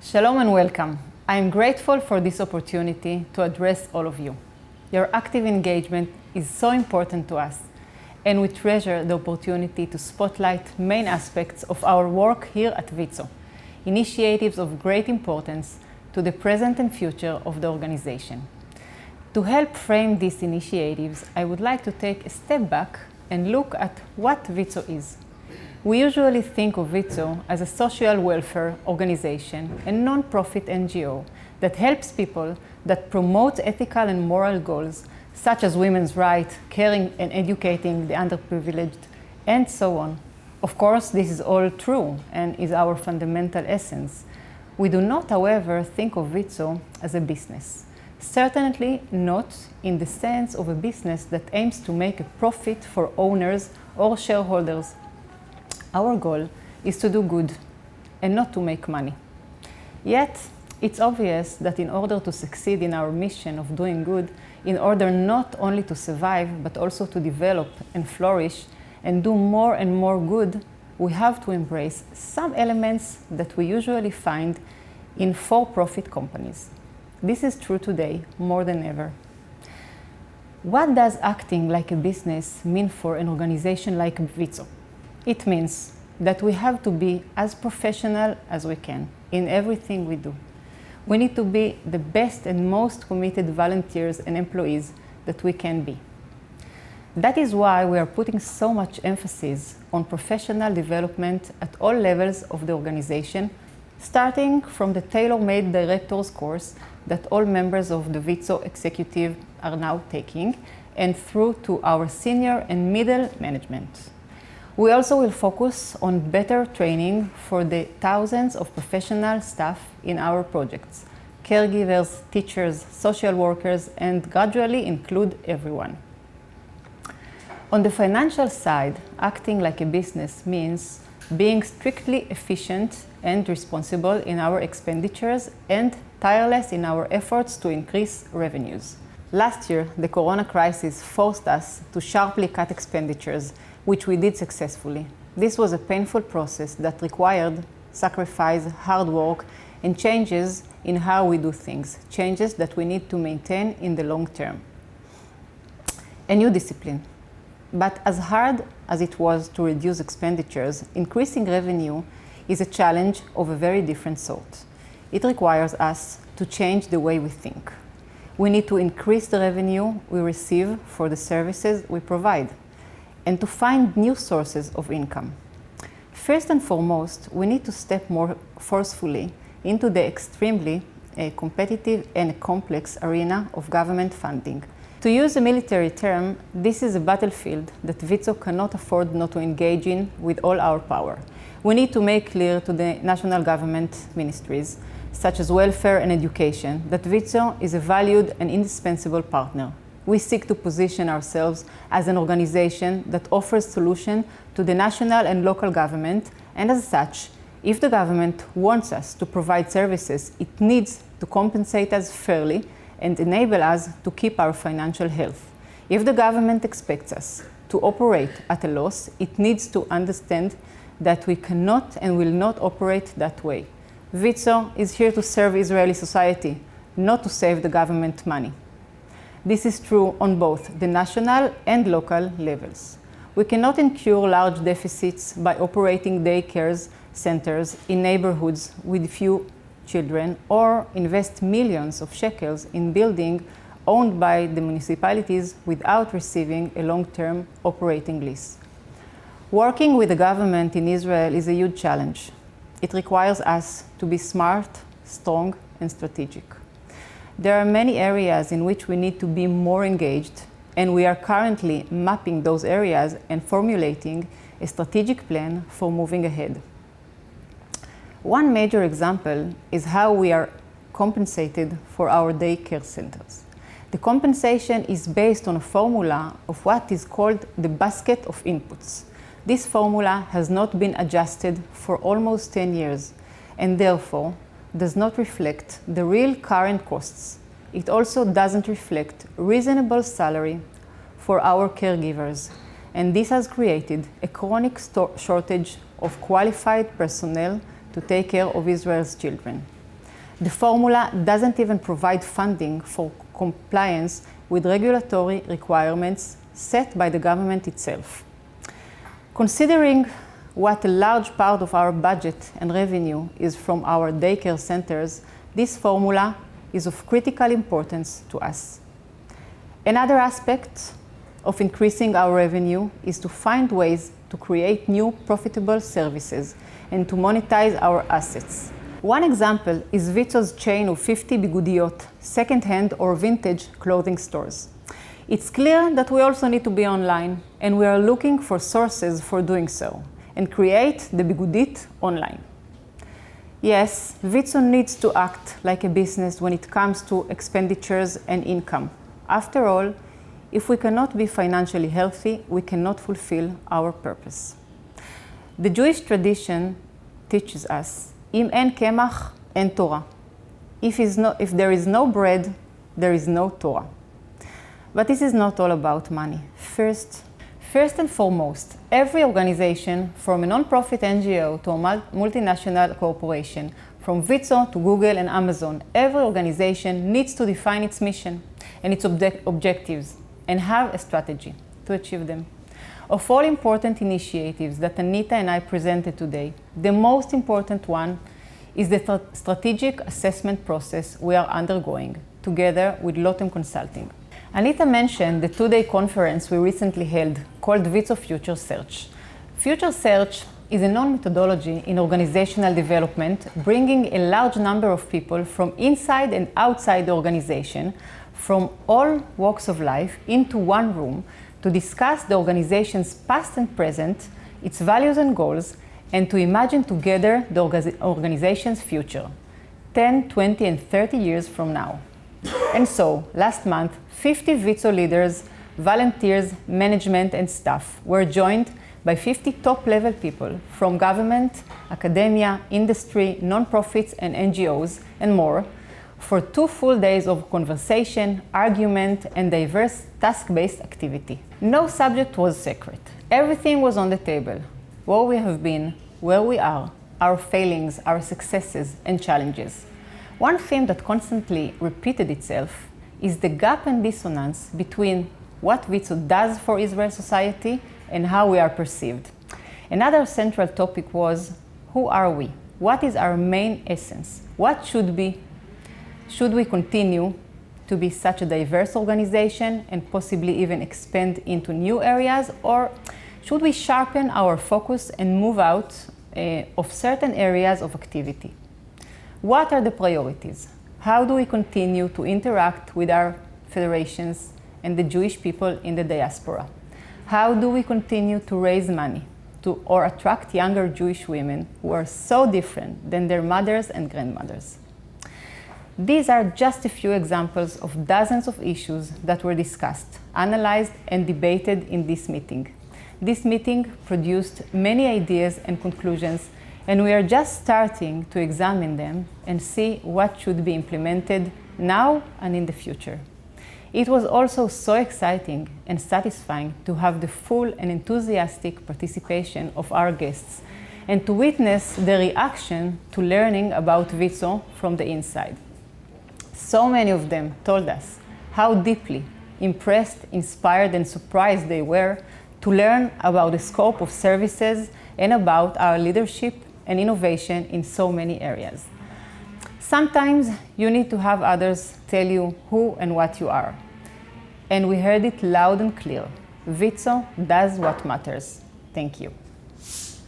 Shalom and welcome. I am grateful for this opportunity to address all of you. Your active engagement is so important to us, and we treasure the opportunity to spotlight main aspects of our work here at WIZO, initiatives of great importance to the present and future of the organization. To help frame these initiatives, I would like to take a step back and look at what WIZO is. We usually think of WIZO as a social welfare organization and non-profit NGO that helps people, that promotes ethical and moral goals such as women's rights, caring and educating the underprivileged, and so on. Of course, this is all true and is our fundamental essence. We do not, however, think of WIZO as a business. Certainly not in the sense of a business that aims to make a profit for owners or shareholders. Our goal is to do good and not to make money. Yet, it's obvious that in order to succeed in our mission of doing good, in order not only to survive, but also to develop and flourish and do more and more good, we have to embrace some elements that we usually find in for-profit companies. This is true today more than ever. What does acting like a business mean for an organization like WIZO? It means that we have to be as professional as we can in everything we do. We need to be the best and most committed volunteers and employees that we can be. That is why we are putting so much emphasis on professional development at all levels of the organization, starting from the tailor-made director's course that all members of the WIZO executive are now taking, and through to our senior and middle management. We also will focus on better training for the thousands of professional staff in our projects, caregivers, teachers, social workers, and gradually include everyone. On the financial side, acting like a business means being strictly efficient and responsible in our expenditures and tireless in our efforts to increase revenues. Last year, the corona crisis forced us to sharply cut expenditures, which we did successfully. This was a painful process that required sacrifice, hard work, and changes in how we do things, changes that we need to maintain in the long term. A new discipline. But as hard as it was to reduce expenditures, increasing revenue is a challenge of a very different sort. It requires us to change the way we think. We need to increase the revenue we receive for the services we provide, and to find new sources of income. First and foremost, we need to step more forcefully into the extremely competitive and complex arena of government funding. To use a military term, this is a battlefield that WIZO cannot afford not to engage in with all our power. We need to make clear to the national government ministries, such as welfare and education, that WIZO is a valued and indispensable partner. We seek to position ourselves as an organization that offers solutions to the national and local government, and as such, if the government wants us to provide services, it needs to compensate us fairly and enable us to keep our financial health. If the government expects us to operate at a loss, it needs to understand that we cannot and will not operate that way. WIZO is here to serve Israeli society, not to save the government money. This is true on both the national and local levels. We cannot incur large deficits by operating daycare centers in neighborhoods with few children or invest millions of shekels in buildings owned by the municipalities without receiving a long-term operating lease. Working with the government in Israel is a huge challenge. It requires us to be smart, strong, and strategic. There are many areas in which we need to be more engaged, and we are currently mapping those areas and formulating a strategic plan for moving ahead. One major example is how we are compensated for our daycare centers. The compensation is based on a formula of what is called the basket of inputs. This formula has not been adjusted for almost 10 years, and therefore does not reflect the real current costs. It also doesn't reflect reasonable salary for our caregivers, and this has created a chronic shortage of qualified personnel to take care of Israel's children. The formula doesn't even provide funding for compliance with regulatory requirements set by the government itself. Considering what a large part of our budget and revenue is from our daycare centers, this formula is of critical importance to us. Another aspect of increasing our revenue is to find ways to create new profitable services and to monetize our assets. One example is WIZO's chain of 50 bigudiot, second-hand or vintage clothing stores. It's clear that we also need to be online, and we are looking for sources for doing so, and create the bigudit online. Yes, WIZO needs to act like a business when it comes to expenditures and income. After all, if we cannot be financially healthy, we cannot fulfill our purpose. The Jewish tradition teaches us, Im en kemach, en Torah. If there is no bread, there is no Torah. But this is not all about money. First and foremost, every organization, from a non-profit NGO to a multinational corporation, from WIZO to Google and Amazon, every organization needs to define its mission and its objectives and have a strategy to achieve them. Of all important initiatives that Anita and I presented today, the most important one is the strategic assessment process we are undergoing together with Lotem Consulting. Anita mentioned the two-day conference we recently held called WIZO Future Search. Future Search is a known methodology in organizational development, bringing a large number of people from inside and outside the organization, from all walks of life, into one room to discuss the organization's past and present, its values and goals, and to imagine together the organization's future, 10, 20, and 30 years from now. And so, last month, 50 WIZO leaders, volunteers, management, and staff were joined by 50 top-level people from government, academia, industry, non-profits, and NGOs, and more, for 2 full days of conversation, argument, and diverse task-based activity. No subject was secret. Everything was on the table. Where we have been, where we are, our failings, our successes, and challenges. One theme that constantly repeated itself is the gap and dissonance between what WIZO does for Israel society and how we are perceived. Another central topic was, who are we? What is our main essence? What should be? Should we continue to be such a diverse organization and possibly even expand into new areas, or should we sharpen our focus and move out of certain areas of activity? What are the priorities? How do we continue to interact with our federations and the Jewish people in the diaspora? How do we continue to raise money or attract younger Jewish women who are so different than their mothers and grandmothers? These are just a few examples of dozens of issues that were discussed, analyzed, and debated in this meeting. This meeting produced many ideas and conclusions, and we are just starting to examine them and see what should be implemented now and in the future. It was also so exciting and satisfying to have the full and enthusiastic participation of our guests and to witness the reaction to learning about WIZO from the inside. So many of them told us how deeply impressed, inspired, and surprised they were to learn about the scope of services and about our leadership and innovation in so many areas. Sometimes you need to have others tell you who and what you are. And we heard it loud and clear. WIZO does what matters. Thank you.